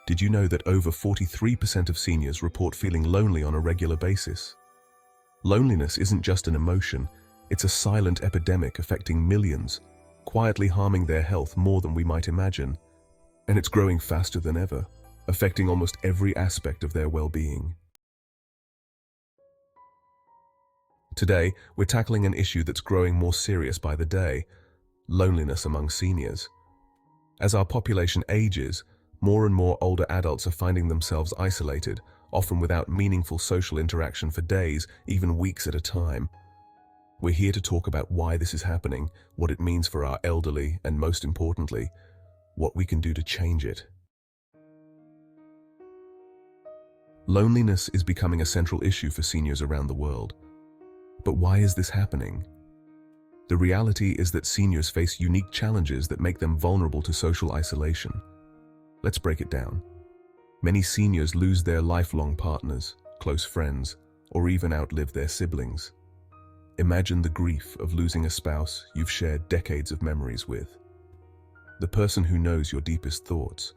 Did you know that over 43% of seniors report feeling lonely on a regular basis? Loneliness isn't just an emotion, it's a silent epidemic affecting millions, quietly harming their health more than we might imagine. And it's growing faster than ever, affecting almost every aspect of their well-being. Today, we're tackling an issue that's growing more serious by the day: loneliness among seniors. As our population ages, more and more older adults are finding themselves isolated, often without meaningful social interaction for days, even weeks at a time. We're here to talk about why this is happening, what it means for our elderly, and most importantly, what we can do to change it. Loneliness is becoming a central issue for seniors around the world. But why is this happening? The reality is that seniors face unique challenges that make them vulnerable to social isolation. Let's break it down. Many seniors lose their lifelong partners, close friends, or even outlive their siblings. Imagine the grief of losing a spouse you've shared decades of memories with. The person who knows your deepest thoughts,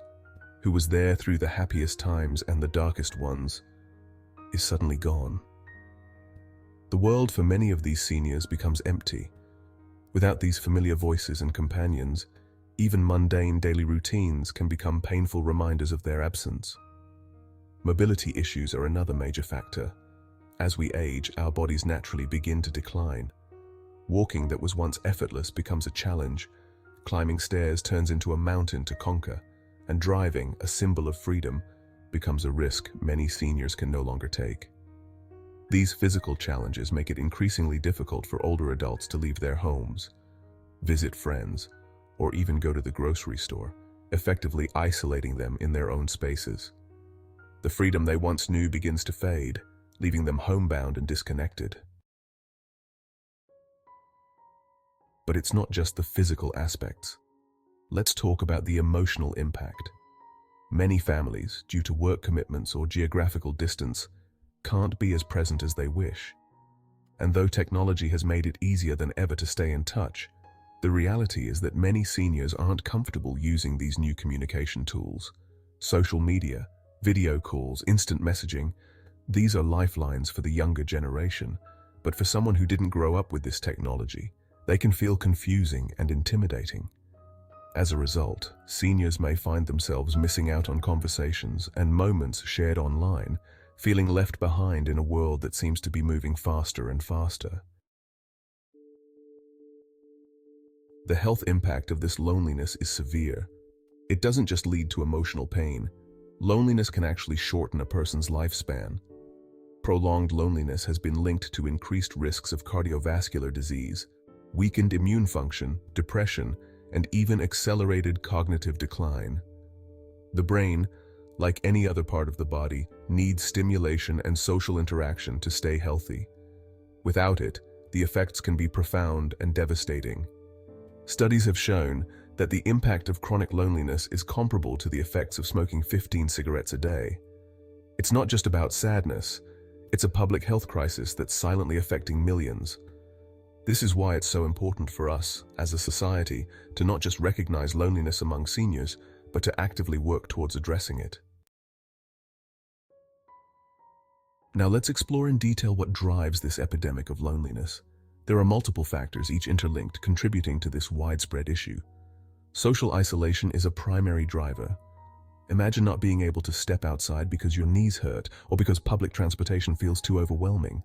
who was there through the happiest times and the darkest ones, is suddenly gone. The world for many of these seniors becomes empty. Without these familiar voices and companions, even mundane daily routines can become painful reminders of their absence. Mobility issues are another major factor. As we age, our bodies naturally begin to decline. Walking that was once effortless becomes a challenge. Climbing stairs turns into a mountain to conquer, and driving, a symbol of freedom, becomes a risk many seniors can no longer take. These physical challenges make it increasingly difficult for older adults to leave their homes, visit friends, or even go to the grocery store, effectively isolating them in their own spaces. The freedom they once knew begins to fade, leaving them homebound and disconnected. But it's not just the physical aspects. Let's talk about the emotional impact. Many families, due to work commitments or geographical distance, can't be as present as they wish. And though technology has made it easier than ever to stay in touch, the reality is that many seniors aren't comfortable using these new communication tools. Social media, video calls, instant messaging, these are lifelines for the younger generation, but for someone who didn't grow up with this technology, they can feel confusing and intimidating. As a result, seniors may find themselves missing out on conversations and moments shared online, feeling left behind in a world that seems to be moving faster and faster. The health impact of this loneliness is severe. It doesn't just lead to emotional pain. Loneliness can actually shorten a person's lifespan. Prolonged loneliness has been linked to increased risks of cardiovascular disease, weakened immune function, depression, and even accelerated cognitive decline. The brain, like any other part of the body, needs stimulation and social interaction to stay healthy. Without it, the effects can be profound and devastating. Studies have shown that the impact of chronic loneliness is comparable to the effects of smoking 15 cigarettes a day. It's not just about sadness, it's a public health crisis that's silently affecting millions. This is why it's so important for us, as a society, to not just recognize loneliness among seniors, but to actively work towards addressing it. Now let's explore in detail what drives this epidemic of loneliness. There are multiple factors, each interlinked, contributing to this widespread issue. Social isolation is a primary driver. Imagine not being able to step outside because your knees hurt or because public transportation feels too overwhelming.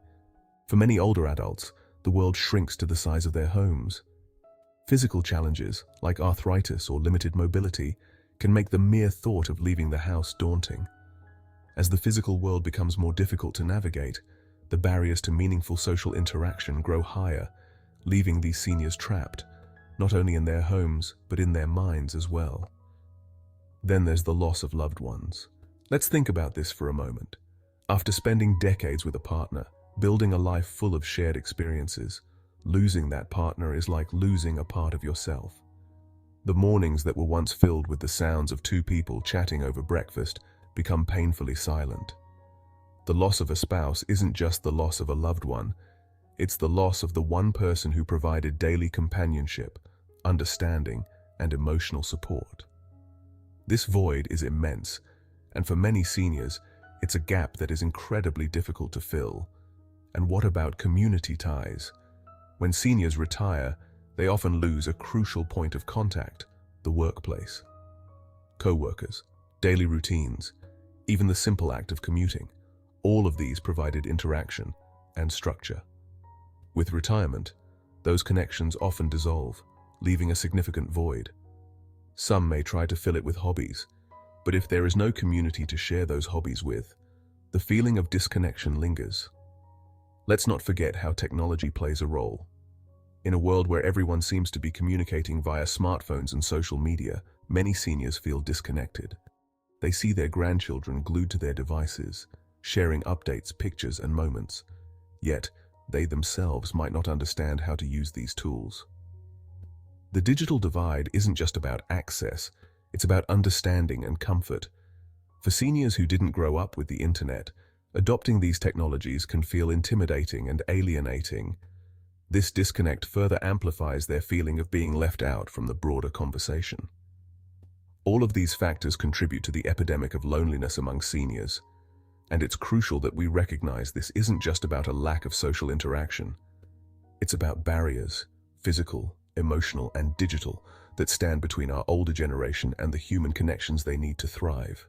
For many older adults, the world shrinks to the size of their homes. Physical challenges, like arthritis or limited mobility, can make the mere thought of leaving the house daunting. As the physical world becomes more difficult to navigate, the barriers to meaningful social interaction grow higher, leaving these seniors trapped, not only in their homes, but in their minds as well. Then there's the loss of loved ones. Let's think about this for a moment. After spending decades with a partner, building a life full of shared experiences, losing that partner is like losing a part of yourself. The mornings that were once filled with the sounds of two people chatting over breakfast become painfully silent. The loss of a spouse isn't just the loss of a loved one, it's the loss of the one person who provided daily companionship, understanding, and emotional support. This void is immense, And for many seniors, it's a gap that is incredibly difficult to fill. And what about community ties? When seniors retire, they often lose a crucial point of contact, the workplace. Co-workers, daily routines, even the simple act of commuting, all of these provided interaction and structure. With retirement, those connections often dissolve, leaving a significant void. Some may try to fill it with hobbies, but if there is no community to share those hobbies with, the feeling of disconnection lingers. Let's not forget how technology plays a role. In a world where everyone seems to be communicating via smartphones and social media, many seniors feel disconnected. They see their grandchildren glued to their devices, sharing updates, pictures, and moments. Yet, they themselves might not understand how to use these tools. The digital divide isn't just about access, it's about understanding and comfort. For seniors who didn't grow up with the internet, adopting these technologies can feel intimidating and alienating. This disconnect further amplifies their feeling of being left out from the broader conversation. All of these factors contribute to the epidemic of loneliness among seniors, and it's crucial that we recognize this isn't just about a lack of social interaction. It's about barriers, physical, emotional, and digital, that stand between our older generation and the human connections they need to thrive.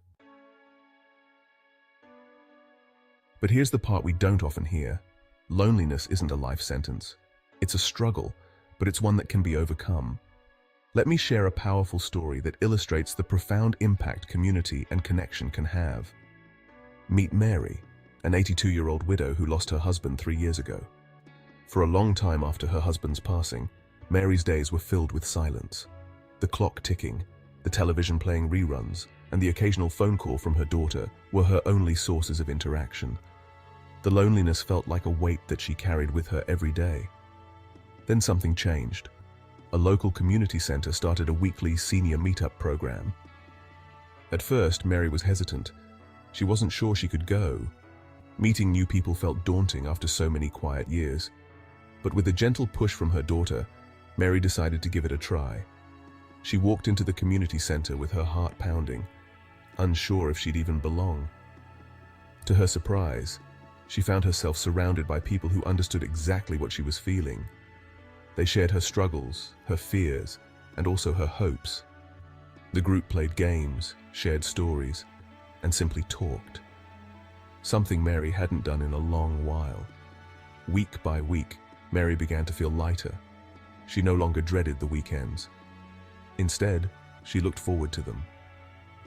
But here's the part we don't often hear. Loneliness isn't a life sentence. It's a struggle, but it's one that can be overcome. Let me share a powerful story that illustrates the profound impact community and connection can have. Meet Mary, an 82-year-old widow who lost her husband 3 years ago. For a long time after her husband's passing, Mary's days were filled with silence. The clock ticking, the television playing reruns, and the occasional phone call from her daughter were her only sources of interaction. The loneliness felt like a weight that she carried with her every day. Then something changed. A local community center started a weekly senior meetup program. At first, Mary was hesitant. She wasn't sure she could go. Meeting new people felt daunting after so many quiet years. But with a gentle push from her daughter, Mary decided to give it a try. She walked into the community center with her heart pounding, unsure if she'd even belong. To her surprise, she found herself surrounded by people who understood exactly what she was feeling. They shared her struggles, her fears, and also her hopes. The group played games, shared stories, and simply talked. Something Mary hadn't done in a long while. Week by week, Mary began to feel lighter. She no longer dreaded the weekends. Instead, she looked forward to them.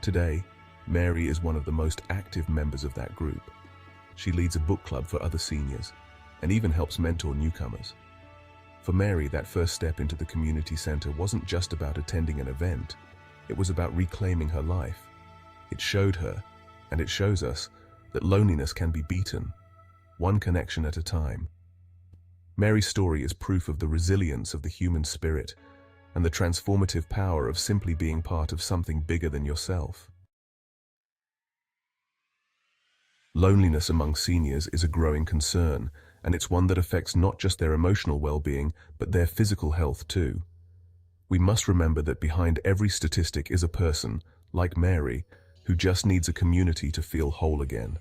Today, Mary is one of the most active members of that group. She leads a book club for other seniors and even helps mentor newcomers. For Mary, that first step into the community center wasn't just about attending an event. It was about reclaiming her life. It showed her, and it shows us, that loneliness can be beaten, one connection at a time. Mary's story is proof of the resilience of the human spirit and the transformative power of simply being part of something bigger than yourself. Loneliness among seniors is a growing concern, and it's one that affects not just their emotional well-being, but their physical health too. We must remember that behind every statistic is a person, like Mary, who just needs a community to feel whole again.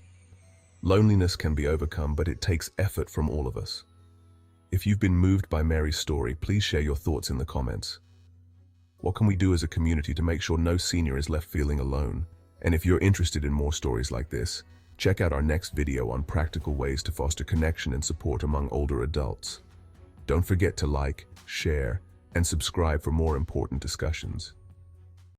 Loneliness can be overcome, but it takes effort from all of us. If you've been moved by Mary's story, please share your thoughts in the comments. What can we do as a community to make sure no senior is left feeling alone? And if you're interested in more stories like this, check out our next video on practical ways to foster connection and support among older adults. Don't forget to like, share, and subscribe for more important discussions.